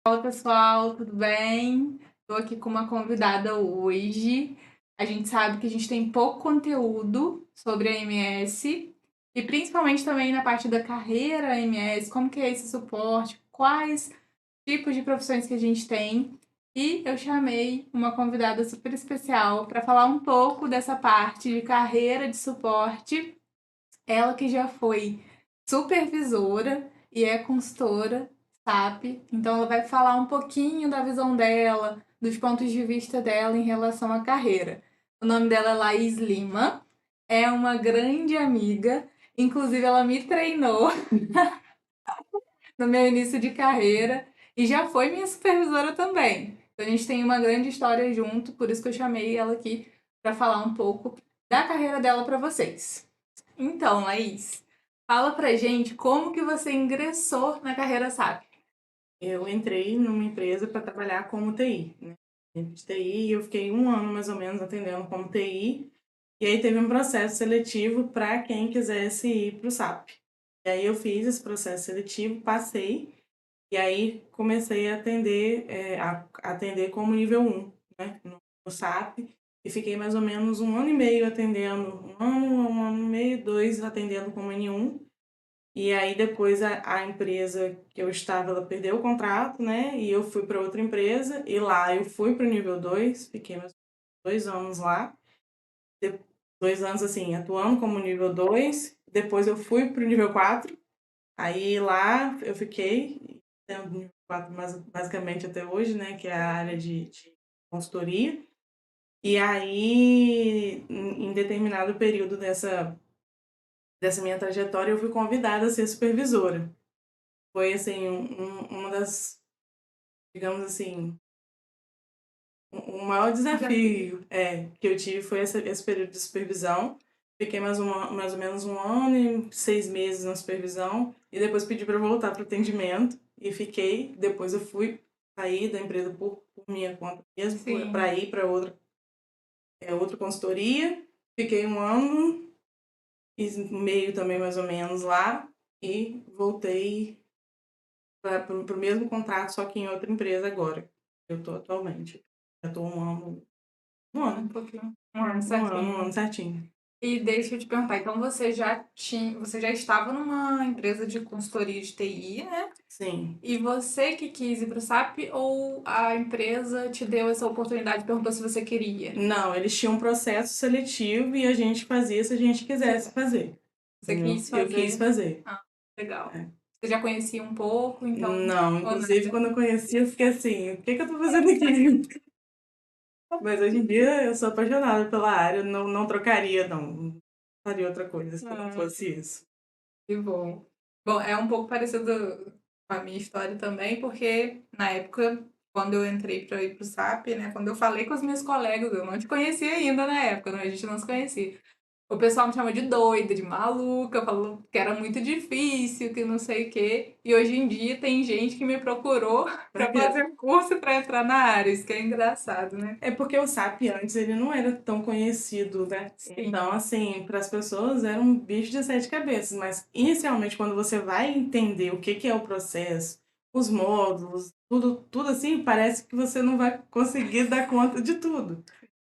Fala pessoal, tudo bem? Estou aqui com uma convidada hoje. A gente sabe que a gente tem pouco conteúdo sobre a MS e principalmente também na parte da carreira MS, como que é esse suporte, quais tipos de profissões que a gente tem. E eu chamei uma convidada super especial para falar um pouco dessa parte de carreira de suporte. Ela que já foi supervisora e é consultora SAP, então ela vai falar um pouquinho da visão dela, dos pontos de vista dela em relação à carreira. O nome dela é Laís Lima, é uma grande amiga, inclusive ela me treinou no meu início de carreira e já foi minha supervisora também. Então a gente tem uma grande história junto, por isso que eu chamei ela aqui para falar um pouco da carreira dela para vocês. Então, Laís, fala pra gente como que você ingressou na carreira SAP. Eu entrei numa empresa para trabalhar como TI, né? De TI, eu fiquei um ano mais ou menos atendendo como TI, e aí teve um processo seletivo para quem quisesse ir para o SAP. E aí eu fiz esse processo seletivo, passei, e aí comecei a atender, atender como nível um, né? No SAP, e fiquei mais ou menos um ano e meio atendendo, um ano e meio, dois atendendo como N1. E aí depois a empresa que eu estava, ela perdeu o contrato, né? E eu fui para outra empresa e lá eu fui para o nível 2, fiquei mais 2 anos lá. De- 2 anos assim, atuando como nível 2. Depois eu fui para o nível 4. Aí lá eu fiquei tendo nível 4 basicamente até hoje, né? Que é a área de consultoria. E aí, em determinado período dessa minha trajetória, eu fui convidada a ser supervisora. Foi, assim, uma das, digamos assim, o maior Desafio. desafio que eu tive foi esse período de supervisão. Fiquei mais ou menos um ano e 6 meses na supervisão e depois pedi para voltar para o atendimento e fiquei. Depois eu fui sair da empresa por minha conta mesmo, para Sim. ir para outra consultoria. Fiquei um ano e meio também mais ou menos lá e voltei para o mesmo contrato, só que em outra empresa agora. Eu estou atualmente. Já estou um Um ano, pouquinho. Um ano um ano certinho. certinho. E deixa eu te perguntar, então você já estava numa empresa de consultoria de TI, né? Sim. E você que quis ir para o SAP ou a empresa te deu essa oportunidade e perguntou se você queria? Não, eles tinham um processo seletivo e a gente fazia se a gente quisesse fazer. Você Entendeu? quis Eu quis fazer? fazer. Ah, legal. É. Você já conhecia um pouco, então, Não, ou inclusive nada? quando eu conheci, eu fiquei assim, o que que eu tô fazendo aqui? Mas hoje em dia eu sou apaixonada pela área, não trocaria, não faria outra coisa se não Ah, fosse isso. que bom. Bom, é um pouco parecido com a minha história também, porque na época, quando eu entrei para ir para o SAP, né, quando eu falei com os meus colegas, eu não te conhecia ainda na época, né, a gente não se conhecia. O pessoal me chama de doida, de maluca, falou que era muito difícil, que não sei o quê. E hoje em dia tem gente que me procurou Pra para quê? fazer curso para entrar na área. Isso que é engraçado, né? É porque o SAP antes ele não era tão conhecido, né? Então, Sim. assim, para as pessoas era um bicho de sete cabeças, mas inicialmente quando você vai entender o que que é o processo, os módulos, tudo assim, parece que você não vai conseguir dar conta de tudo.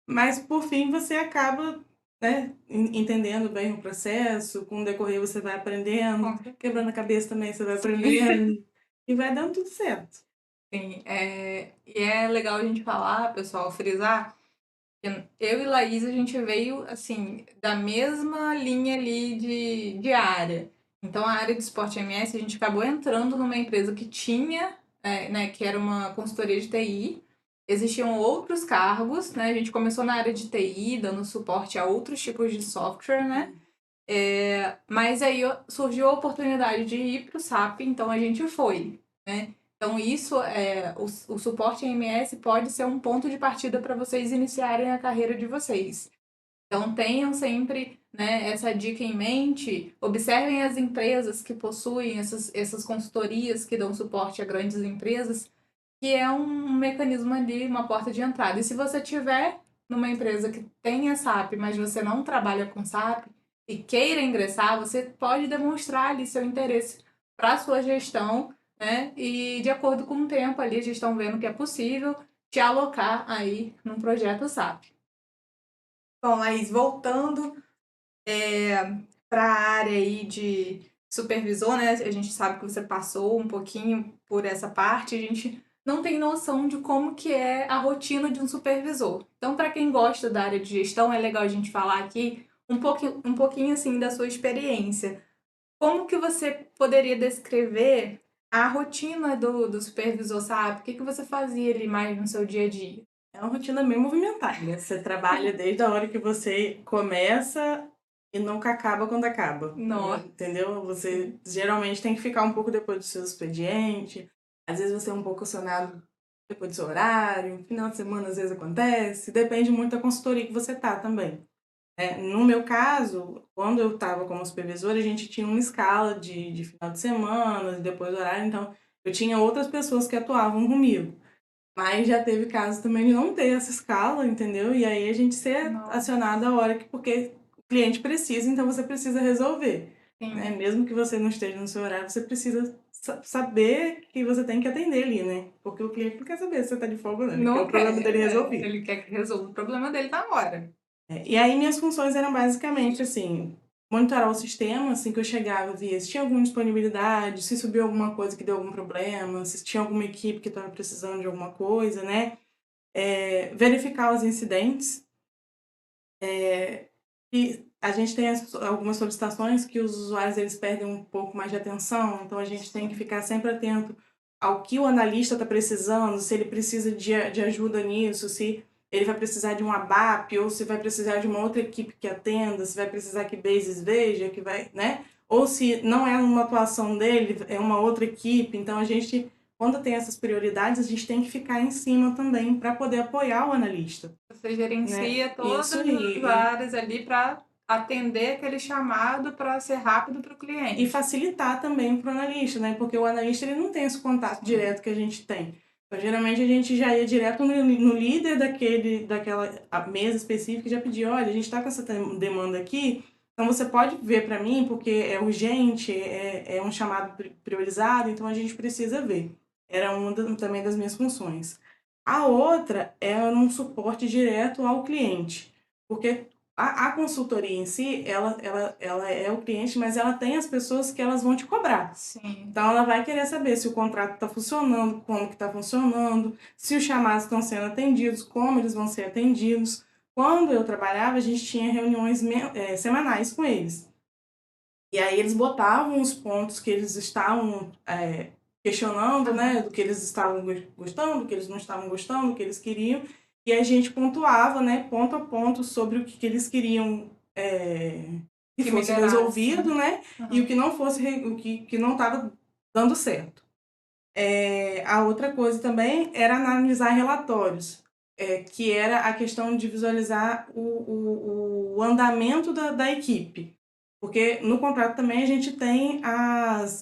Mas por fim você acaba, né, entendendo bem o processo, com o decorrer você vai aprendendo, Com certeza. quebrando a cabeça também você vai Sim. aprendendo e vai dando tudo certo. Sim, e é legal a gente falar, pessoal, frisar, que eu e Laís, a gente veio, assim, da mesma linha ali de área. Então, a área de esporte MS, a gente acabou entrando numa empresa que tinha, né, que era uma consultoria de TI. Existiam outros cargos, né? A gente começou na área de TI, dando suporte a outros tipos de software, né? Mas aí surgiu a oportunidade de ir para o SAP, então a gente foi, né? Então isso o suporte em MS pode ser um ponto de partida para vocês iniciarem a carreira de vocês. Então tenham sempre, né, essa dica em mente, observem as empresas que possuem essas consultorias que dão suporte a grandes empresas, que é um mecanismo ali, uma porta de entrada. E se você tiver numa empresa que tenha SAP, mas você não trabalha com SAP e queira ingressar, você pode demonstrar ali seu interesse para a sua gestão, né? E de acordo com o tempo ali, eles estão vendo que é possível te alocar aí num projeto SAP. Bom, Laís, voltando para a área aí de supervisor, né? A gente sabe que você passou um pouquinho por essa parte, a gente não tem noção de como que é a rotina de um supervisor. Então, para quem gosta da área de gestão, é legal a gente falar aqui um pouquinho assim da sua experiência. Como que você poderia descrever a rotina do supervisor, sabe? O que que você fazia ali mais no seu dia a dia? É uma rotina bem movimentada, né? Você trabalha desde a hora que você começa e nunca acaba quando acaba, Nossa, entendeu? Você sim. geralmente tem que ficar um pouco depois do seu expediente, às vezes você é um pouco acionado depois do seu horário, final de semana às vezes acontece, depende muito da consultoria que você tá também. No meu caso, quando eu estava como supervisora, a gente tinha uma escala de final de semana, depois do horário, então eu tinha outras pessoas que atuavam comigo. Mas já teve casos também de não ter essa escala, entendeu? E aí a gente ser Nossa, acionado a hora que, porque o cliente precisa, então você precisa resolver, né? sim. Mesmo que você não esteja no seu horário, você precisa saber que você tem que atender ali, né? Porque o cliente não quer saber se você está de folga ou não, ele quer Não o problema quer, dele resolvido. ele quer que resolva o problema dele na hora. E aí minhas funções eram basicamente assim, monitorar o sistema, assim que eu chegava, via se tinha alguma disponibilidade, se subiu alguma coisa que deu algum problema, se tinha alguma equipe que estava precisando de alguma coisa, né? Verificar os incidentes. E a gente tem algumas solicitações que os usuários eles perdem um pouco mais de atenção, então a gente tem que ficar sempre atento ao que o analista está precisando, se ele precisa de ajuda nisso, se ele vai precisar de um ABAP, ou se vai precisar de uma outra equipe que atenda, se vai precisar que Bases veja, que vai, né? Ou se não é uma atuação dele, é uma outra equipe. Então a gente, quando tem essas prioridades, a gente tem que ficar em cima também para poder apoiar o analista, Você né? gerencia todas Isso as e áreas ali para atender aquele chamado para ser rápido para o e cliente. facilitar também para o analista, né? Porque o analista ele não tem esse contato direto que a gente tem. Então, geralmente a gente já ia direto no líder daquela mesa específica e já pedia, olha, a gente está com essa demanda aqui, então você pode ver para mim, porque é urgente, é um chamado priorizado, então a gente precisa ver. Era uma também das minhas funções. A outra é um suporte direto ao cliente, porque a consultoria em si, ela é o cliente, mas ela tem as pessoas que elas vão te cobrar. Sim. Então, ela vai querer saber se o contrato está funcionando, como que está funcionando, se os chamados estão sendo atendidos, como eles vão ser atendidos. Quando eu trabalhava, a gente tinha reuniões semanais com eles. E aí eles botavam os pontos que eles estavam questionando, né, do que eles estavam gostando, do que eles não estavam gostando, do que eles queriam, e a gente pontuava, né, ponto a ponto sobre o que eles queriam que Que fosse melhorasse, resolvido, né? né, e o Uhum. que não fosse, que não estava dando certo. A outra coisa também era analisar relatórios, que era a questão de visualizar o andamento da equipe. Porque no contrato também a gente tem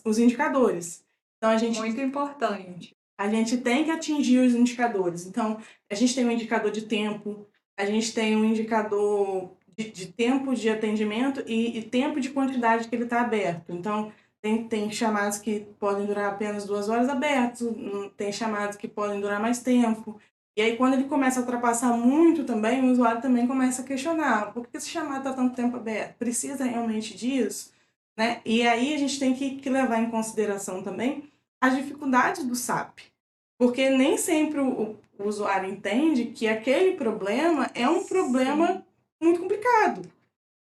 os indicadores. Então Muito importante. a gente tem que atingir os indicadores. Então, a gente tem um indicador de tempo, a gente tem um indicador de tempo de atendimento e tempo de quantidade que ele está aberto. Então, tem chamadas que podem durar apenas 2 horas abertos, tem chamadas que podem durar mais tempo. E aí, quando ele começa a ultrapassar muito também, o usuário também começa a questionar: por que esse chamado está tanto tempo aberto? Precisa realmente disso? Né? E aí a gente tem que levar em consideração também as dificuldades do SAP. Porque nem sempre o usuário entende que aquele problema é um Sim, problema muito complicado,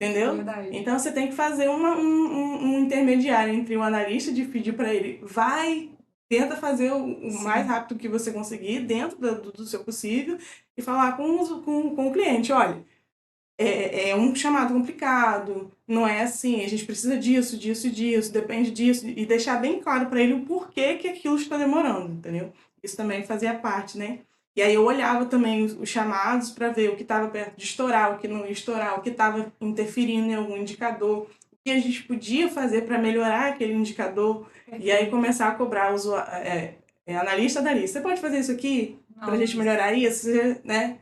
entendeu? verdade. Então você tem que fazer um intermediário entre o analista de pedir para ele, vai, tenta fazer o mais Sim. rápido que você conseguir, dentro do seu possível, e falar com o cliente, olha, é um chamado complicado, não é assim, a gente precisa disso, disso e disso, depende disso, e deixar bem claro para ele o porquê que aquilo está demorando, entendeu? Isso também fazia parte, né? E aí eu olhava também os chamados para ver o que estava perto de estourar, o que não ia estourar, o que estava interferindo em algum indicador, o que a gente podia fazer para melhorar aquele indicador, e aí Perfeito. começar a cobrar o analista da lista. Você pode fazer isso aqui para a gente Nossa. melhorar isso, né?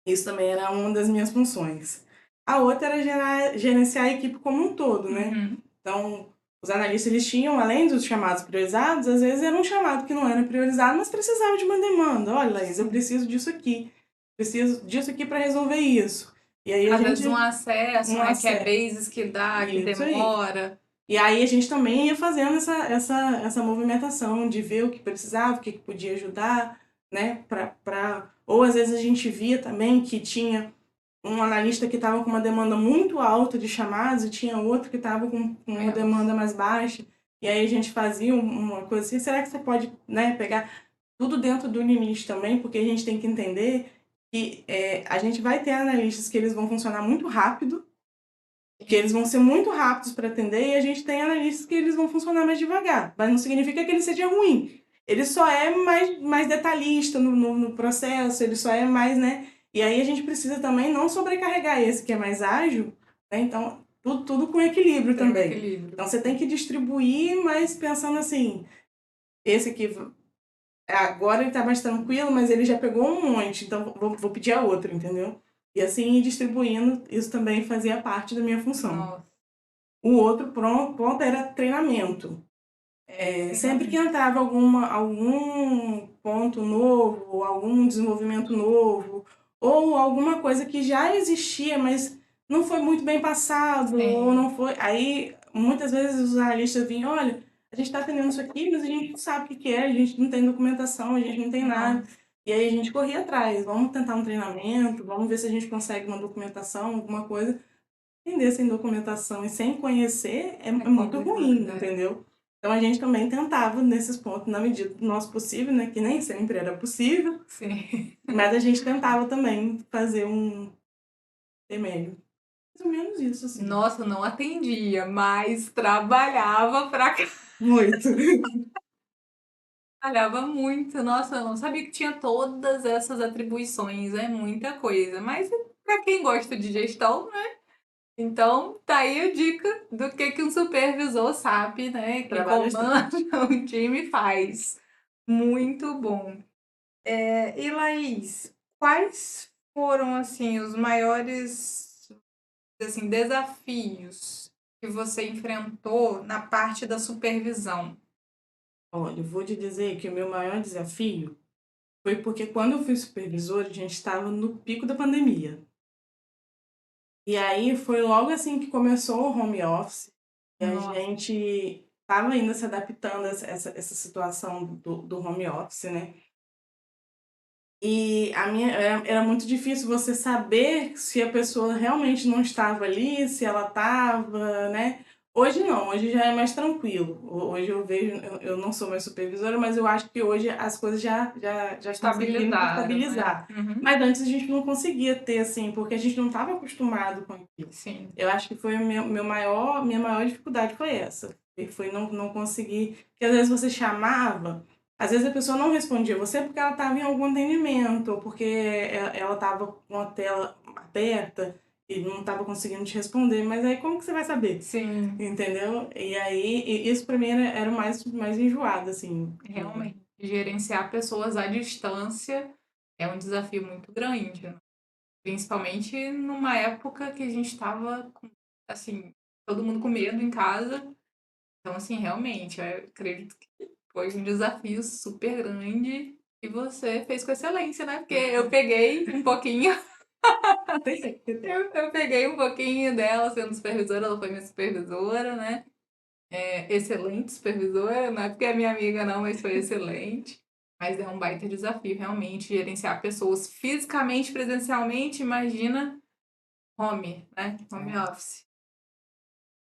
Isso também era uma das minhas funções. A outra era gerenciar a equipe como um todo, né? Uhum. Então, os analistas, eles tinham, além dos chamados priorizados, às vezes era um chamado que não era priorizado, mas precisava de uma demanda. Olha, Laís, eu preciso disso aqui. Preciso disso aqui para resolver isso. E aí a Às vezes um gente... acesso, Um né? Que é acesso. bases que dá, que Isso aí. demora. E aí a gente também ia fazendo essa movimentação de ver o que precisava, o que podia ajudar, né? Ou às vezes a gente via também que tinha um analista que estava com uma demanda muito alta de chamados e tinha outro que estava com uma demanda mais baixa. E aí a gente fazia uma coisa assim, será que você pode, né, pegar tudo dentro do limite também? Porque a gente tem que entender que a gente vai ter analistas que eles vão funcionar muito rápido, que eles vão ser muito rápidos para atender, e a gente tem analistas que eles vão funcionar mais devagar. Mas não significa que ele seja ruim. Ele só é mais detalhista no processo, ele só é mais, né? E aí a gente precisa também não sobrecarregar esse que é mais ágil, né? Então, tudo com equilíbrio Tem um também. equilíbrio. Então, você tem que distribuir, mas pensando assim, esse aqui, agora ele está mais tranquilo, mas ele já pegou um monte, então vou pedir a outra, entendeu? E assim, ir distribuindo, isso também fazia parte da minha função. Nossa, O outro ponto era treinamento. Sempre que treinamento. entrava algum ponto novo, algum desenvolvimento novo, ou alguma coisa que já existia, mas não foi muito bem passado, ou Sim. não foi. Aí, muitas vezes os analistas vinham: olha, a gente está atendendo isso aqui, mas a gente não sabe o que que é, a gente não tem documentação, a gente não tem nada. Nossa, E aí a gente corria atrás: vamos tentar um treinamento, vamos ver se a gente consegue uma documentação, alguma coisa. Entender sem documentação e sem conhecer é é muito complicado, ruim, né? entendeu? Então a gente também tentava nesses pontos, na medida do nosso possível, né? Que nem sempre era possível, Sim. mas a gente tentava também fazer um remédio. Mais ou menos isso, assim. Nossa, não atendia, mas trabalhava pra cá. Muito. Trabalhava muito. Nossa, eu não sabia que tinha todas essas atribuições. É muita coisa. Mas pra quem gosta de gestão, né? Então, tá aí a dica do que um supervisor sabe, né? Que Trabalho comanda bastante. um time faz. Muito bom. E Laís, quais foram assim os maiores assim desafios que você enfrentou na parte da supervisão? Olha, eu vou te dizer que o meu maior desafio foi porque quando eu fui supervisora, a gente estava no pico da pandemia. E aí foi logo assim que começou o home office. E a Nossa, gente estava ainda se adaptando a essa situação do home office, né? E era muito difícil você saber se a pessoa realmente não estava ali, se ela estava, né? Hoje não, hoje já é mais tranquilo. Hoje eu vejo, eu não sou mais supervisora, mas eu acho que hoje as coisas já conseguiram se estabilizaram, né? estabilizar. Uhum. Mas antes a gente não conseguia ter assim, porque a gente não estava acostumado com aquilo. Sim, Eu acho que foi minha maior dificuldade foi essa. E foi não conseguir, porque às vezes você chamava, às vezes a pessoa não respondia você porque ela estava em algum atendimento, ou porque ela estava com a tela aberta e não estava conseguindo te responder, mas aí como que você vai saber? sim, Entendeu? E aí, isso pra mim era o mais enjoado, assim. realmente. Gerenciar pessoas à distância é um desafio muito grande, né? Principalmente numa época que a gente estava, assim, todo mundo com medo em casa. Então, assim, realmente, eu acredito que foi um desafio super grande e você fez com excelência, né? Porque eu peguei um pouquinho, Tem que ter. eu peguei um pouquinho dela sendo supervisora, ela foi minha supervisora, né? Excelente supervisora, não é porque é minha amiga não, mas foi excelente. Mas é um baita desafio, realmente, gerenciar pessoas fisicamente, presencialmente, imagina home, né? Home office.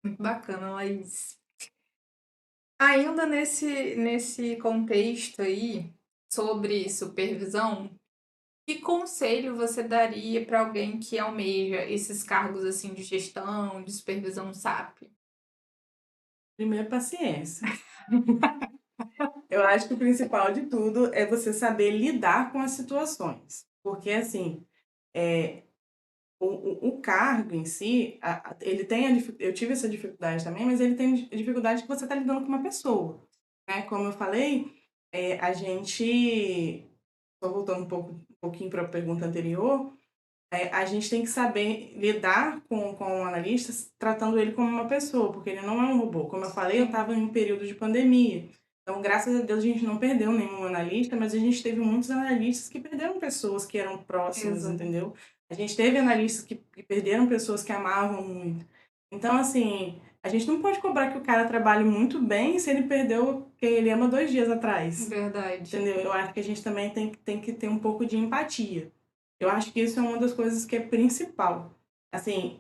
Muito bacana, Laís. Ainda nesse contexto aí, sobre supervisão, que conselho você daria para alguém que almeja esses cargos assim de gestão, de supervisão SAP? Primeiro, paciência. Eu acho que o principal de tudo é você saber lidar com as situações. Porque, assim, é, o cargo em si, ele tem eu tive essa dificuldade também, mas ele tem a dificuldade que você está lidando com uma pessoa, né? Como eu falei, a gente, só voltando um pouquinho para a pergunta anterior, A gente tem que saber lidar com o analista tratando ele como uma pessoa, porque ele não é um robô. Como eu falei, eu Sim, estava em um período de pandemia. Então, graças a Deus, a gente não perdeu nenhum analista, mas a gente teve muitos analistas que perderam pessoas que eram próximas, exato. entendeu? A gente teve analistas que perderam pessoas que amavam muito. Então, assim, a gente não pode cobrar que o cara trabalhe muito bem se ele perdeu quem ele ama 2 dias atrás, Verdade. entendeu? Eu acho que a gente também tem que ter um pouco de empatia. Eu acho que isso é uma das coisas que é principal. Assim,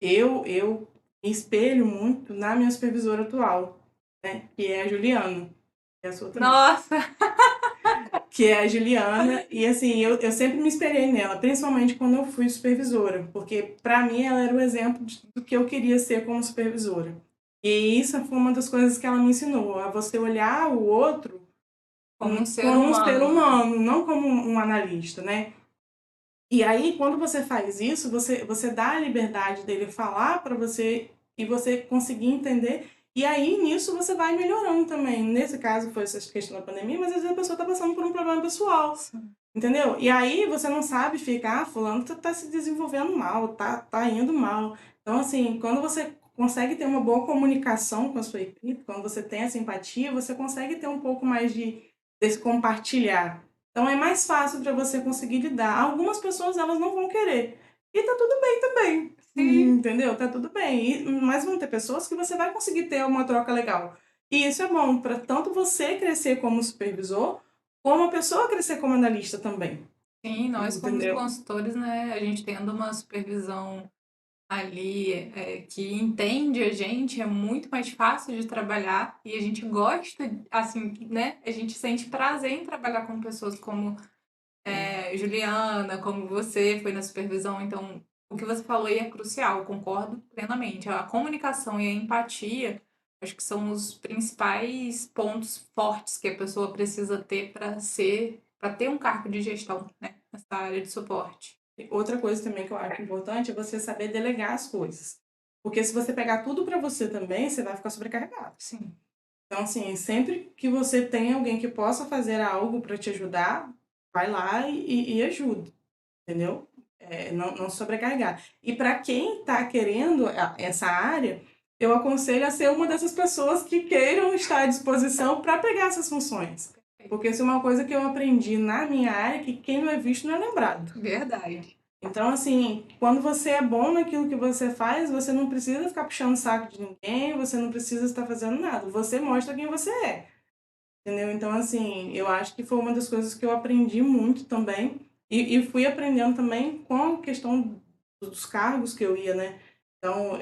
eu me espelho muito na minha supervisora atual, né, que é a Juliana, e a sua também. Nossa, Que é a Juliana, e assim, eu sempre me espelhei nela, principalmente quando eu fui supervisora, porque para mim ela era o exemplo do que eu queria ser como supervisora. E isso foi uma das coisas que ela me ensinou, a você olhar o outro como um ser como um ser humano, né? humano, não como um analista, né? E aí, quando você faz isso, você dá a liberdade dele falar para você e você conseguir entender. E aí, nisso, você vai melhorando também. Nesse caso, foi essa questão da pandemia, mas às vezes a pessoa está passando por um problema pessoal, Sim. entendeu? E aí, você não sabe ficar, fulano tá se desenvolvendo mal, tá indo mal. Então, assim, quando você consegue ter uma boa comunicação com a sua equipe, quando você tem essa empatia, você consegue ter um pouco mais desse compartilhar. Então é mais fácil para você conseguir lidar. Algumas pessoas elas não vão querer. E tá tudo bem também. Sim, Entendeu? Tá tudo bem. Mas vão ter pessoas que você vai conseguir ter uma troca legal. E isso é bom para tanto você crescer como supervisor, como a pessoa crescer como analista também. sim, nós como os Entendeu? consultores, né, a gente tendo uma supervisão ali que entende a gente, é muito mais fácil de trabalhar e a gente gosta, assim, né, a gente sente prazer em trabalhar com pessoas como Juliana, como você foi na supervisão, então o que você falou aí é crucial, eu concordo plenamente. A comunicação e a empatia, acho que são os principais pontos fortes que a pessoa precisa ter para ter um cargo de gestão, né, nessa área de suporte. Outra coisa também que eu acho importante é você saber delegar as coisas. Porque se você pegar tudo para você também, você vai ficar sobrecarregado. Sim, Então, assim, sempre que você tem alguém que possa fazer algo para te ajudar, vai lá e ajuda, entendeu? Não sobrecarregar. E para quem está querendo essa área, eu aconselho a ser uma dessas pessoas que queiram estar à disposição para pegar essas funções. Porque isso é uma coisa que eu aprendi na minha área, que quem não é visto não é lembrado. verdade. Então, assim, quando você é bom naquilo que você faz, você não precisa ficar puxando o saco de ninguém, você não precisa estar fazendo nada. Você mostra quem você é. Entendeu? Então, assim, eu acho que foi uma das coisas que eu aprendi muito também. E fui aprendendo também com a questão dos cargos que eu ia, né? Então,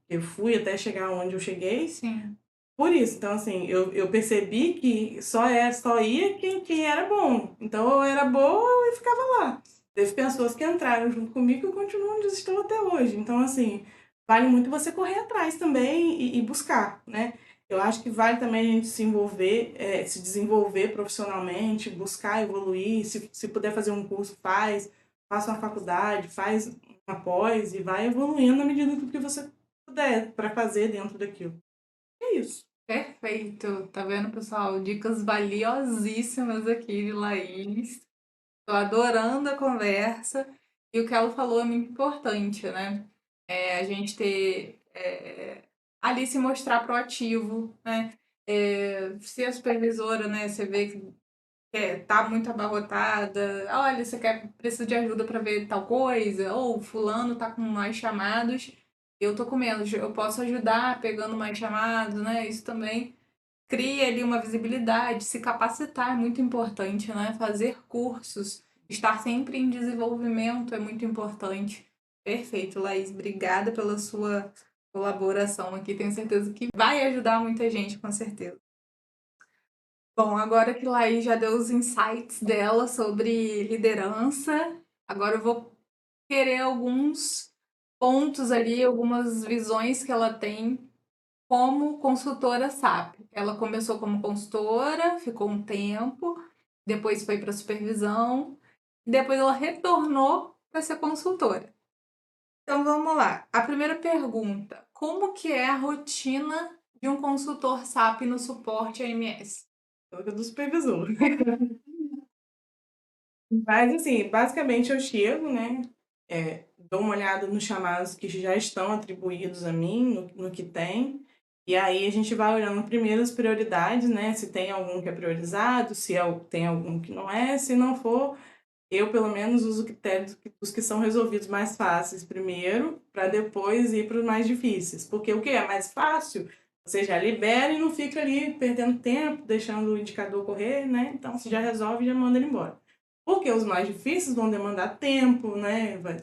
eu fui até chegar onde eu cheguei Sim, por isso. Então, assim, eu percebi que só ia quem era bom. Então, eu era boa e ficava lá. Teve pessoas que entraram junto comigo e continuam onde estão até hoje. Então, assim, vale muito você correr atrás também e buscar, né? Eu acho que vale também a gente se envolver, se desenvolver profissionalmente, buscar evoluir. Se puder fazer um curso, faça uma faculdade, faz uma pós e vai evoluindo na medida do que você puder para fazer dentro daquilo. É isso. perfeito. Tá vendo, pessoal? Dicas valiosíssimas aqui de Laís. Tô adorando a conversa. E o que ela falou é muito importante, né? A gente ter ali se mostrar proativo, né? Se a supervisora, né, você vê que tá muito abarrotada, olha, você precisa de ajuda para ver tal coisa, ou fulano tá com mais chamados, eu tô com menos, eu posso ajudar pegando mais chamados, né? Isso também cria ali uma visibilidade, se capacitar é muito importante, né? Fazer cursos, estar sempre em desenvolvimento é muito importante. Perfeito, Laís. Obrigada pela sua colaboração aqui. Tenho certeza que vai ajudar muita gente, com certeza. Bom, agora que Laís já deu os insights dela sobre liderança, agora eu vou querer alguns pontos ali, algumas visões que ela tem como consultora SAP. Ela começou como consultora, ficou um tempo, depois foi para supervisão, depois ela retornou para ser consultora. Então vamos lá. A primeira pergunta: como que é a rotina de um consultor SAP no suporte AMS? Do supervisor. Mas, assim, basicamente eu chego, né, dou uma olhada nos chamados que já estão atribuídos a mim, no que tem, e aí a gente vai olhando primeiro as prioridades, né, se tem algum que é priorizado, se tem algum que não é, se não for, eu pelo menos uso o critério dos que são resolvidos mais fáceis primeiro, para depois ir para os mais difíceis. Porque o que é mais fácil, você já libera e não fica ali perdendo tempo, deixando o indicador correr, né? Então você já resolve e já manda ele embora. Porque os mais difíceis vão demandar tempo, né? Vai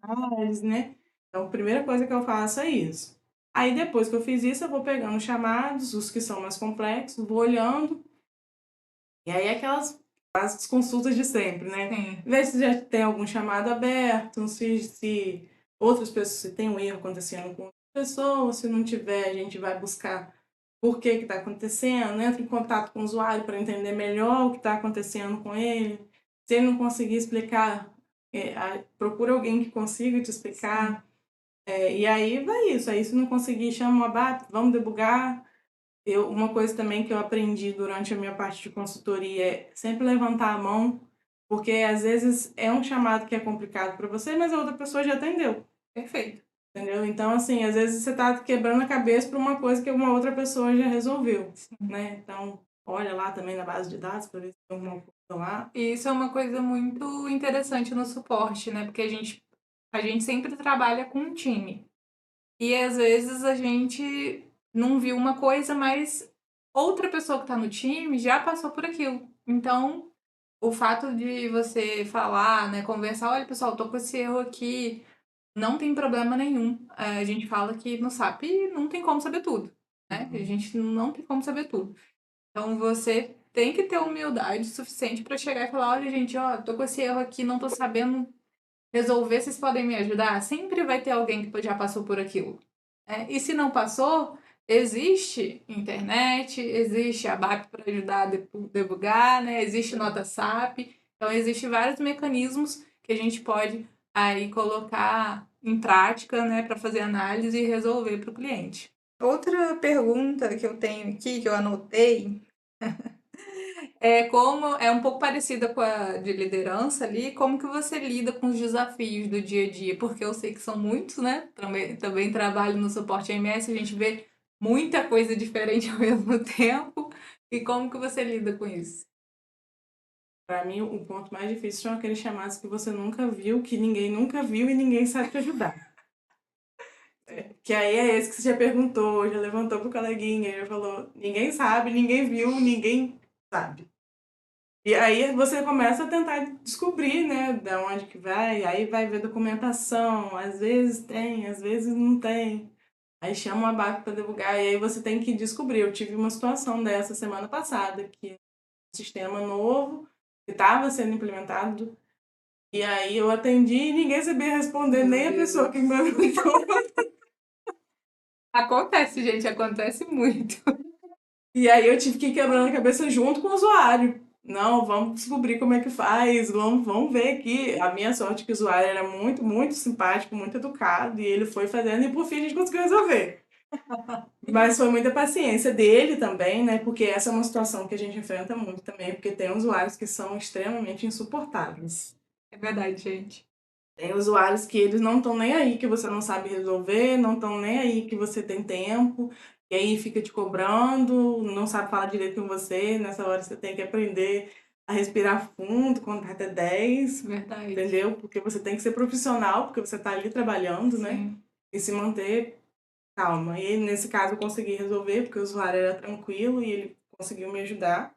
análise, né? Então, a primeira coisa que eu faço é isso. Aí, depois que eu fiz isso, eu vou pegando os chamados, os que são mais complexos, vou olhando. E aí, aquelas básicas consultas de sempre, né? Sim. Ver se já tem algum chamado aberto, se outras pessoas, se tem um erro acontecendo com outras pessoas, se não tiver, a gente vai buscar por que está acontecendo, entra em contato com o usuário para entender melhor o que está acontecendo com ele. Se ele não conseguir explicar, procura alguém que consiga te explicar. E aí vai isso. Aí se não conseguir, chama o ABAP, vamos debugar. Uma coisa também que eu aprendi durante a minha parte de consultoria é sempre levantar a mão, porque às vezes é um chamado que é complicado para você, mas a outra pessoa já atendeu. Perfeito. Entendeu? Então, assim, às vezes você tá quebrando a cabeça para uma coisa que uma outra pessoa já resolveu, né? Então, olha lá também na base de dados para ver se tem alguma coisa lá. E isso é uma coisa muito interessante no suporte, né? Porque a gente sempre trabalha com um time. E às vezes a gente não viu uma coisa, mas outra pessoa que está no time já passou por aquilo. Então, o fato de você falar, né, conversar, olha pessoal, tô com esse erro aqui, não tem problema nenhum. A gente fala que no SAP não tem como saber tudo, né? A gente não tem como saber tudo. Então você tem que ter humildade suficiente para chegar e falar, olha gente, ó, tô com esse erro aqui, não tô sabendo resolver, vocês podem me ajudar? Sempre vai ter alguém que já passou por aquilo. E se não passou, existe internet, existe a BAP para ajudar a debugar, né? Existe nota SAP. Então, existem vários mecanismos que a gente pode aí colocar em prática, né, para fazer análise e resolver para o cliente. Outra pergunta que eu tenho aqui, que eu anotei, como é um pouco parecida com a de liderança ali, como que você lida com os desafios do dia a dia? Porque eu sei que são muitos, né? Também trabalho no suporte AMS, a gente vê muita coisa diferente ao mesmo tempo. E como que você lida com isso? Para mim, o ponto mais difícil são aqueles chamados que você nunca viu, que ninguém nunca viu e ninguém sabe te ajudar. Que aí é esse que você já perguntou, já levantou pro coleguinha, já falou, ninguém sabe, ninguém viu, ninguém sabe. E aí você começa a tentar descobrir, né, da onde que vai, aí vai ver documentação, às vezes tem, às vezes não tem. Aí chama uma BAC para divulgar, e aí você tem que descobrir. Eu tive uma situação dessa semana passada, que um sistema novo que estava sendo implementado, e aí eu atendi e ninguém sabia responder, Meu nem a pessoa Deus. que me perguntou. Acontece, gente, acontece muito. E aí eu tive que ir quebrando a cabeça junto com o usuário. Não, vamos descobrir como é que faz, vamos ver aqui. A minha sorte é que o usuário era muito, muito simpático, muito educado, e ele foi fazendo e por fim a gente conseguiu resolver. Mas foi muita paciência dele também, né? Porque essa é uma situação que a gente enfrenta muito também, porque tem usuários que são extremamente insuportáveis. É verdade, gente. Tem usuários que eles não estão nem aí que você não sabe resolver, não estão nem aí que você tem tempo, e aí fica te cobrando, não sabe falar direito com você, nessa hora você tem que aprender a respirar fundo, contar até 10, Verdade. entendeu? Porque você tem que ser profissional, porque você está ali trabalhando, né? Sim. E se manter calma. E nesse caso eu consegui resolver, porque o usuário era tranquilo e ele conseguiu me ajudar.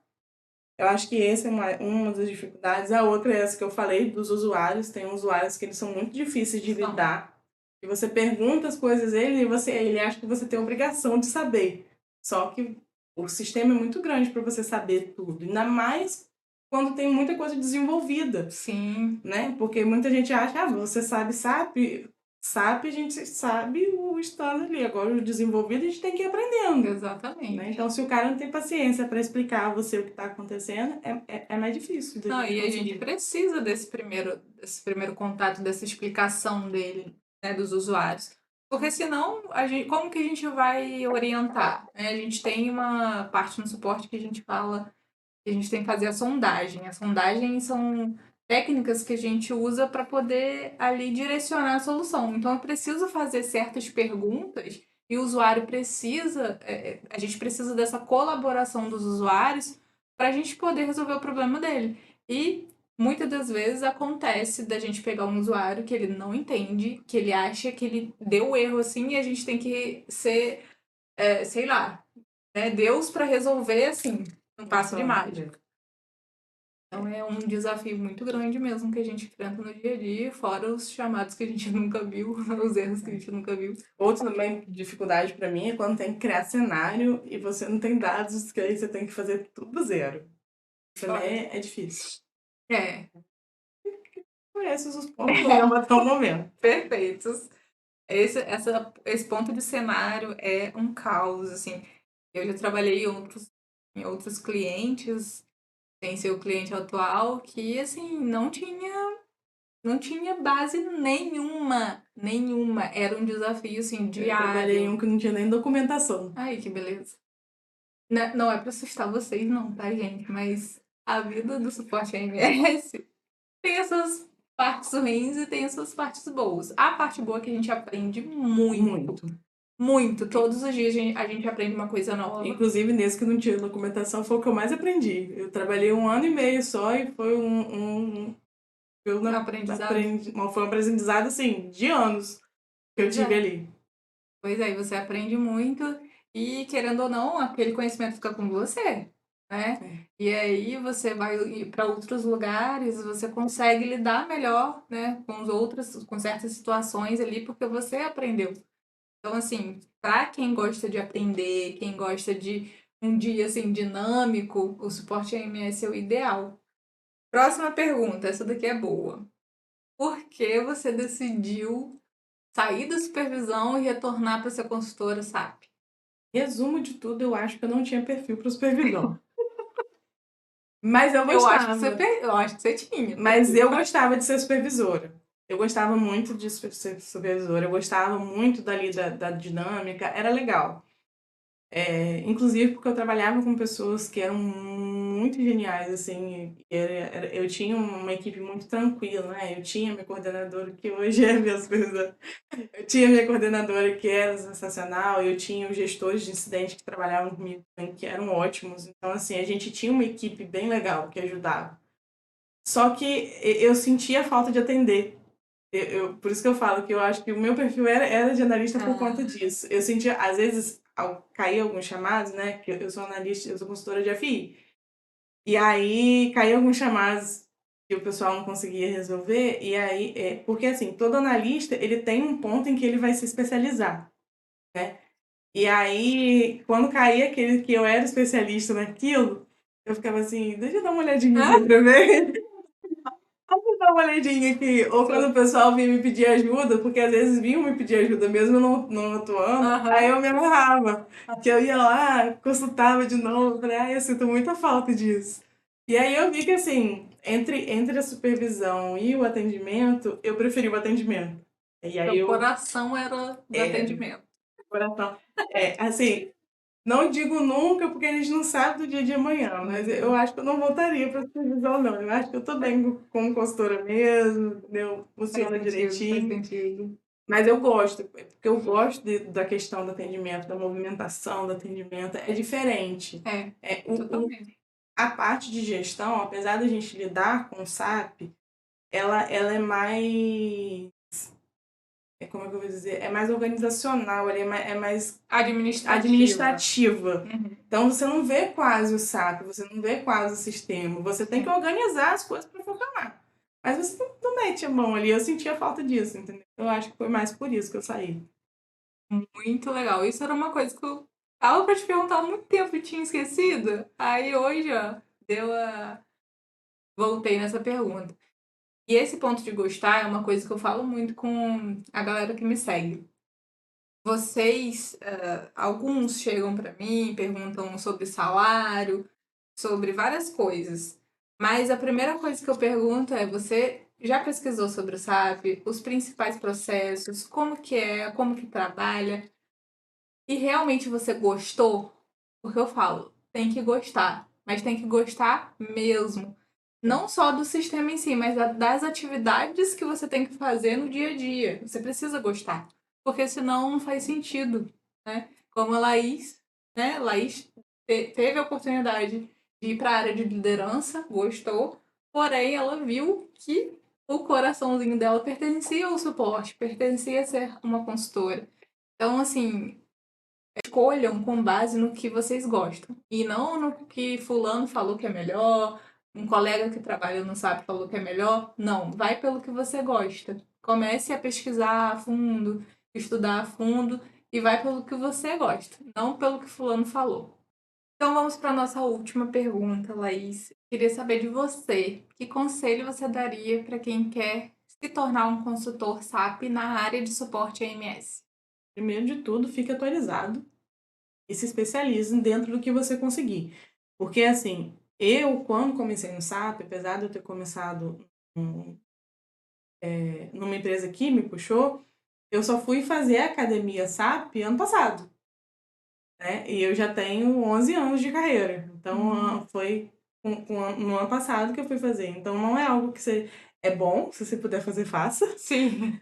Eu acho que essa é uma das dificuldades. A outra é essa que eu falei dos usuários. Tem usuários que eles são muito difíceis de São. lidar. E você pergunta as coisas a ele e ele acha que você tem a obrigação de saber. Só que o sistema é muito grande para você saber tudo. Ainda mais quando tem muita coisa desenvolvida, Sim. né? Porque muita gente acha, você sabe SAP. SAP a gente sabe o standard ali. Agora o desenvolvido a gente tem que ir aprendendo. Exatamente. Né? Então, se o cara não tem paciência para explicar a você o que está acontecendo, é mais difícil. Não, e a gente precisa desse primeiro contato, dessa explicação dele, né, dos usuários. Porque senão, como que a gente vai orientar? A gente tem uma parte no suporte que a gente fala A gente tem que fazer a sondagem. A sondagem são técnicas que a gente usa para poder ali direcionar a solução. Então, eu preciso fazer certas perguntas e o usuário precisa, a gente precisa dessa colaboração dos usuários para a gente poder resolver o problema dele. E muitas das vezes acontece da gente pegar um usuário que ele não entende, que ele acha que ele deu erro assim, e a gente tem que ser, sei lá, né, Deus para resolver assim, um passo de mágica. Então é um desafio muito grande mesmo que a gente enfrenta no dia a dia, fora os chamados que a gente nunca viu, os erros que a gente nunca viu. Outra também dificuldade para mim é quando tem que criar cenário e você não tem dados, que aí você tem que fazer tudo do zero. Também é difícil. É, Esses os pontos até o momento. perfeitos. Esse ponto de cenário é um caos, assim. Eu já trabalhei em outros clientes, sem ser o cliente atual, que, assim, não tinha base nenhuma. Era um desafio, assim, Eu trabalhei em diário. um que não tinha nem documentação. Ai, que beleza. Não é pra assustar vocês, não, tá, gente? Mas a vida do suporte AMS tem as suas partes ruins e tem as suas partes boas. A parte boa é que a gente aprende muito. Muito. Todos os dias a gente aprende uma coisa nova. Inclusive, nesse que não tinha documentação, foi o que eu mais aprendi. Eu trabalhei 1 ano e meio só e foi eu Aprendizado. foi um aprendizado, assim, de anos que eu tive ali. Pois é, e você aprende muito e, querendo ou não, aquele conhecimento fica com você, né? E aí você vai para outros lugares, você consegue lidar melhor, né, com certas situações ali, porque você aprendeu. Então, assim, para quem gosta de aprender, quem gosta de um dia assim dinâmico, o suporte AMS é o ideal. Próxima pergunta, essa daqui é boa. Por que você decidiu sair da supervisão e retornar para ser consultora SAP? Resumo de tudo, eu acho que eu não tinha perfil para supervisão. Mas eu Eu acho gostava. eu acho que você tinha. Mas eu gostava de ser supervisora. Eu gostava muito de ser supervisora. Eu gostava muito dali da dinâmica. Era legal. Inclusive porque eu trabalhava com pessoas que eram muito geniais, assim. Eu tinha uma equipe muito tranquila, né? Eu tinha minha coordenadora, que hoje é minha supervisora. Eu tinha minha coordenadora, que era sensacional. Eu tinha os gestores de incidente que trabalhavam comigo, também, que eram ótimos. Então, assim, a gente tinha uma equipe bem legal que ajudava. Só que eu sentia falta de atender. Por isso que eu falo que eu acho que o meu perfil era de analista por conta disso. Eu sentia, às vezes, ao cair alguns chamados, né? Que eu sou analista, eu sou consultora de FI. E aí caía alguns chamados que o pessoal não conseguia resolver. E aí, porque assim, todo analista ele tem um ponto em que ele vai se especializar, né? E aí, quando caía aquele que eu era especialista naquilo, eu ficava assim, deixa eu dar uma olhadinha aqui pra ver. Vamos dar uma olhadinha aqui. Ou quando o pessoal vinha me pedir ajuda, porque às vezes vinham me pedir ajuda mesmo eu não atuando, aí eu me amarrava. Que eu ia lá, consultava de novo, falei, eu sinto muita falta disso. E aí eu vi que assim, entre a supervisão e o atendimento, eu preferi o atendimento. E aí O coração era do atendimento. Coração. Assim, não digo nunca, porque a gente não sabe do dia de amanhã, mas eu acho que eu não voltaria para supervisão, não. Eu acho que eu tô bem como consultora mesmo, entendeu? Funciona direitinho. Faz sentido. Mas eu gosto, porque eu gosto da questão do atendimento, da movimentação do atendimento. É diferente. Totalmente. A parte de gestão, apesar da gente lidar com o SAP, ela é mais como é que eu vou dizer? É mais organizacional, é mais administrativa. Uhum. Então você não vê quase o SAP, você não vê quase o sistema. Você tem que organizar as coisas para funcionar. Mas você não mete a mão ali. Eu sentia falta disso, entendeu? Eu acho que foi mais por isso que eu saí. Muito legal. Isso era uma coisa que eu tava pra te perguntar há muito tempo e tinha esquecido. Aí hoje, ó, voltei nessa pergunta. E esse ponto de gostar é uma coisa que eu falo muito com a galera que me segue. Vocês, alguns chegam para mim, perguntam sobre salário, sobre várias coisas. Mas a primeira coisa que eu pergunto é: você já pesquisou sobre o SAP, os principais processos, como que é, como que trabalha? E realmente você gostou? Porque eu falo, tem que gostar. mas tem que gostar mesmo. Não só do sistema em si, mas das atividades que você tem que fazer no dia a dia. Você precisa gostar, porque senão não faz sentido, né? Como a Laís, né? Laís teve a oportunidade de ir para a área de liderança, gostou, porém ela viu que o coraçãozinho dela pertencia ao suporte, pertencia a ser uma consultora. Então, assim, escolham com base no que vocês gostam e não no que fulano falou que é melhor, um colega que trabalha no SAP falou que é melhor. Não, vai pelo que você gosta. Comece a pesquisar a fundo, estudar a fundo e vai pelo que você gosta, não pelo que fulano falou. Então vamos para a nossa última pergunta, Laís. Queria saber de você, que conselho você daria para quem quer se tornar um consultor SAP na área de suporte AMS? Primeiro de tudo, fique atualizado e se especialize dentro do que você conseguir. Porque, assim, eu, quando comecei no SAP, apesar de eu ter começado numa empresa que me puxou, eu só fui fazer a academia SAP ano passado, né? E eu já tenho 11 anos de carreira. Então, foi no ano passado que eu fui fazer. Então, não é algo que você... É bom, se você puder fazer, faça. Sim.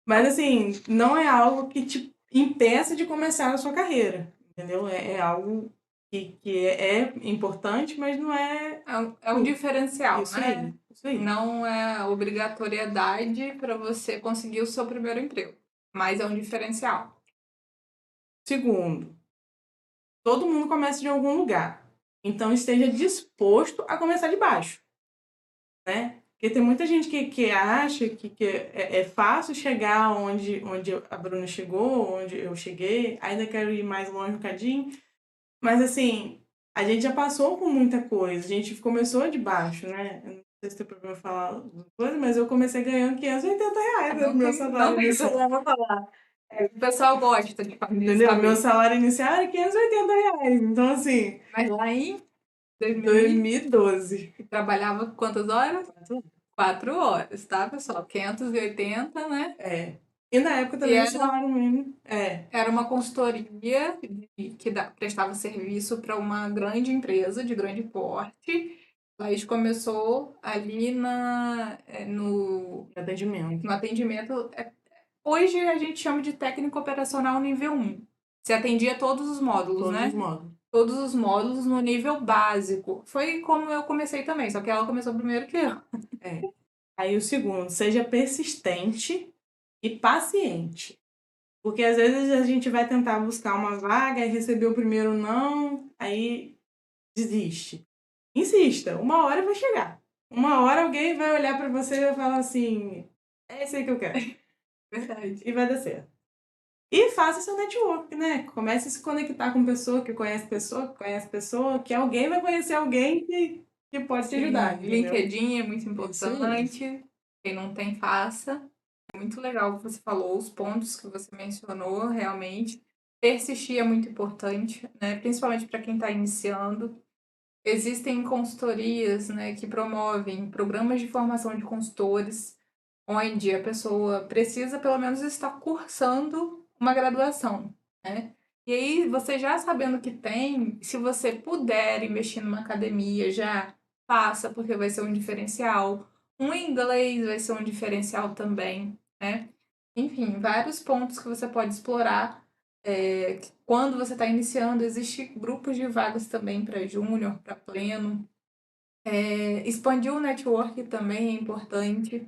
Mas, assim, não é algo que te impeça de começar a sua carreira, entendeu? É algo que é importante, mas não é É um diferencial, isso né? aí, isso aí. Não é obrigatoriedade para você conseguir o seu primeiro emprego, mas é um diferencial. Segundo, todo mundo começa de algum lugar. Então, esteja disposto a começar de baixo, né? Porque tem muita gente que acha que é fácil chegar onde a Bruna chegou, onde eu cheguei, ainda quero ir mais longe um bocadinho. Mas, assim, a gente já passou por muita coisa, a gente começou de baixo, né? Eu não sei se tem problema falar coisa, mas eu comecei ganhando R$ 580 no meu salário Não tem inicial. problema falar. O pessoal gosta de Entendeu? Meu saber. salário inicial era R$ 580. Então, assim, Mas lá em 2000, 2012. trabalhava quantas horas? 4 horas, tá, pessoal? 580, né? É. E na época E também o salário mínimo. É. era uma consultoria que prestava serviço para uma grande empresa de grande porte. Laís começou ali no Atendimento. atendimento. Hoje a gente chama de técnico operacional nível 1. Você atendia todos os módulos, Todos os né? módulos. Todos os módulos no nível básico. Foi como eu comecei também, só que ela começou primeiro que eu. É. Aí o segundo, seja persistente e paciente. Porque às vezes a gente vai tentar buscar uma vaga e receber o primeiro não, aí desiste. Insista, uma hora vai chegar. Uma hora alguém vai olhar pra você e vai falar assim: é esse aí que eu quero. Verdade. E vai dar certo. E faça seu network, né? Comece a se conectar com pessoa que conhece pessoa, que conhece pessoa, que alguém vai conhecer alguém que pode te Sim, ajudar, entendeu? LinkedIn é muito Isso aí. importante. Quem não tem, faça. É muito legal o que você falou, os pontos que você mencionou, realmente. Persistir é muito importante, né? Principalmente para quem está iniciando. Existem consultorias, né, que promovem programas de formação de consultores, onde a pessoa precisa pelo menos estar cursando uma graduação, né? E aí, você já sabendo que tem, se você puder investir numa academia, já faça, porque vai ser um diferencial. Um inglês vai ser um diferencial também, né? Enfim, vários pontos que você pode explorar. Quando você está iniciando, existe grupos de vagas também para júnior, para pleno. Expandir o network também é importante.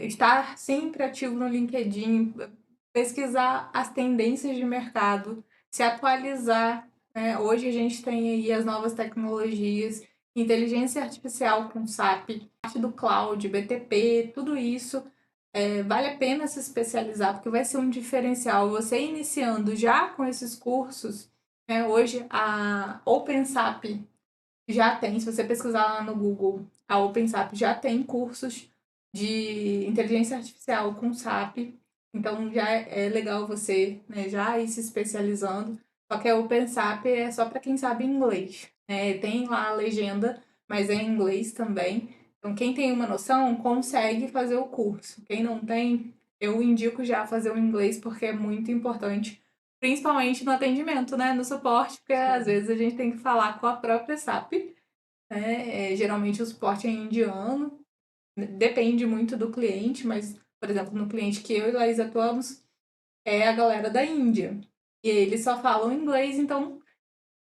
Estar sempre ativo no LinkedIn, pesquisar as tendências de mercado, se atualizar, né? Hoje a gente tem aí as novas tecnologias, inteligência artificial com SAP, parte do cloud, BTP, tudo isso. Vale a pena se especializar, porque vai ser um diferencial. Você iniciando já com esses cursos, né? Hoje a OpenSAP já tem, se você pesquisar lá no Google, a OpenSAP já tem cursos de inteligência artificial com SAP. Então já é legal você, né, já ir se especializando. Só que a OpenSAP é só para quem sabe inglês, né? Tem lá a legenda, mas é em inglês também. Então quem tem uma noção consegue fazer o curso. Quem não tem, eu indico já fazer o inglês porque é muito importante principalmente no atendimento, né? No suporte, porque às vezes a gente tem que falar com a própria SAP, né? Geralmente o suporte é indiano, depende muito do cliente, mas, por exemplo, no cliente que eu e Laís atuamos, é a galera da Índia. E eles só falam inglês, então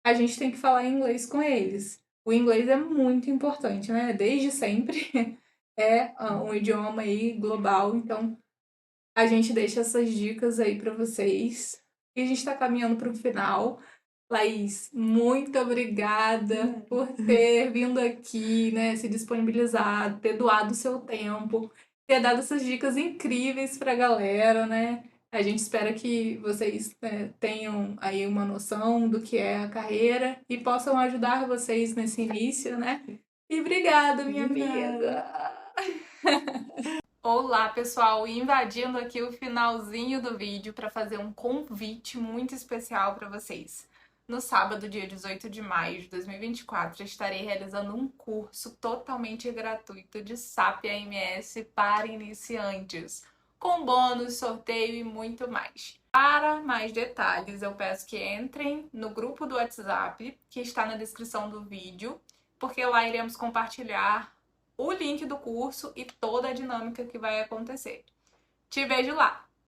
a gente tem que falar inglês com eles. O inglês é muito importante, né? Desde sempre é um idioma aí global, então a gente deixa essas dicas aí para vocês. E a gente está caminhando para o final. Laís, muito obrigada por ter vindo aqui, né? Se disponibilizado, ter doado o seu tempo, ter dado essas dicas incríveis para a galera, né? A gente espera que vocês, né, tenham aí uma noção do que é a carreira e possam ajudar vocês nesse início, né? E obrigada, minha amiga! Olá, pessoal! Invadindo aqui o finalzinho do vídeo para fazer um convite muito especial para vocês. No sábado, dia 18 de maio de 2024, estarei realizando um curso totalmente gratuito de SAP AMS para iniciantes, com bônus, sorteio e muito mais. Para mais detalhes, eu peço que entrem no grupo do WhatsApp, que está na descrição do vídeo, porque lá iremos compartilhar o link do curso e toda a dinâmica que vai acontecer. Te vejo lá!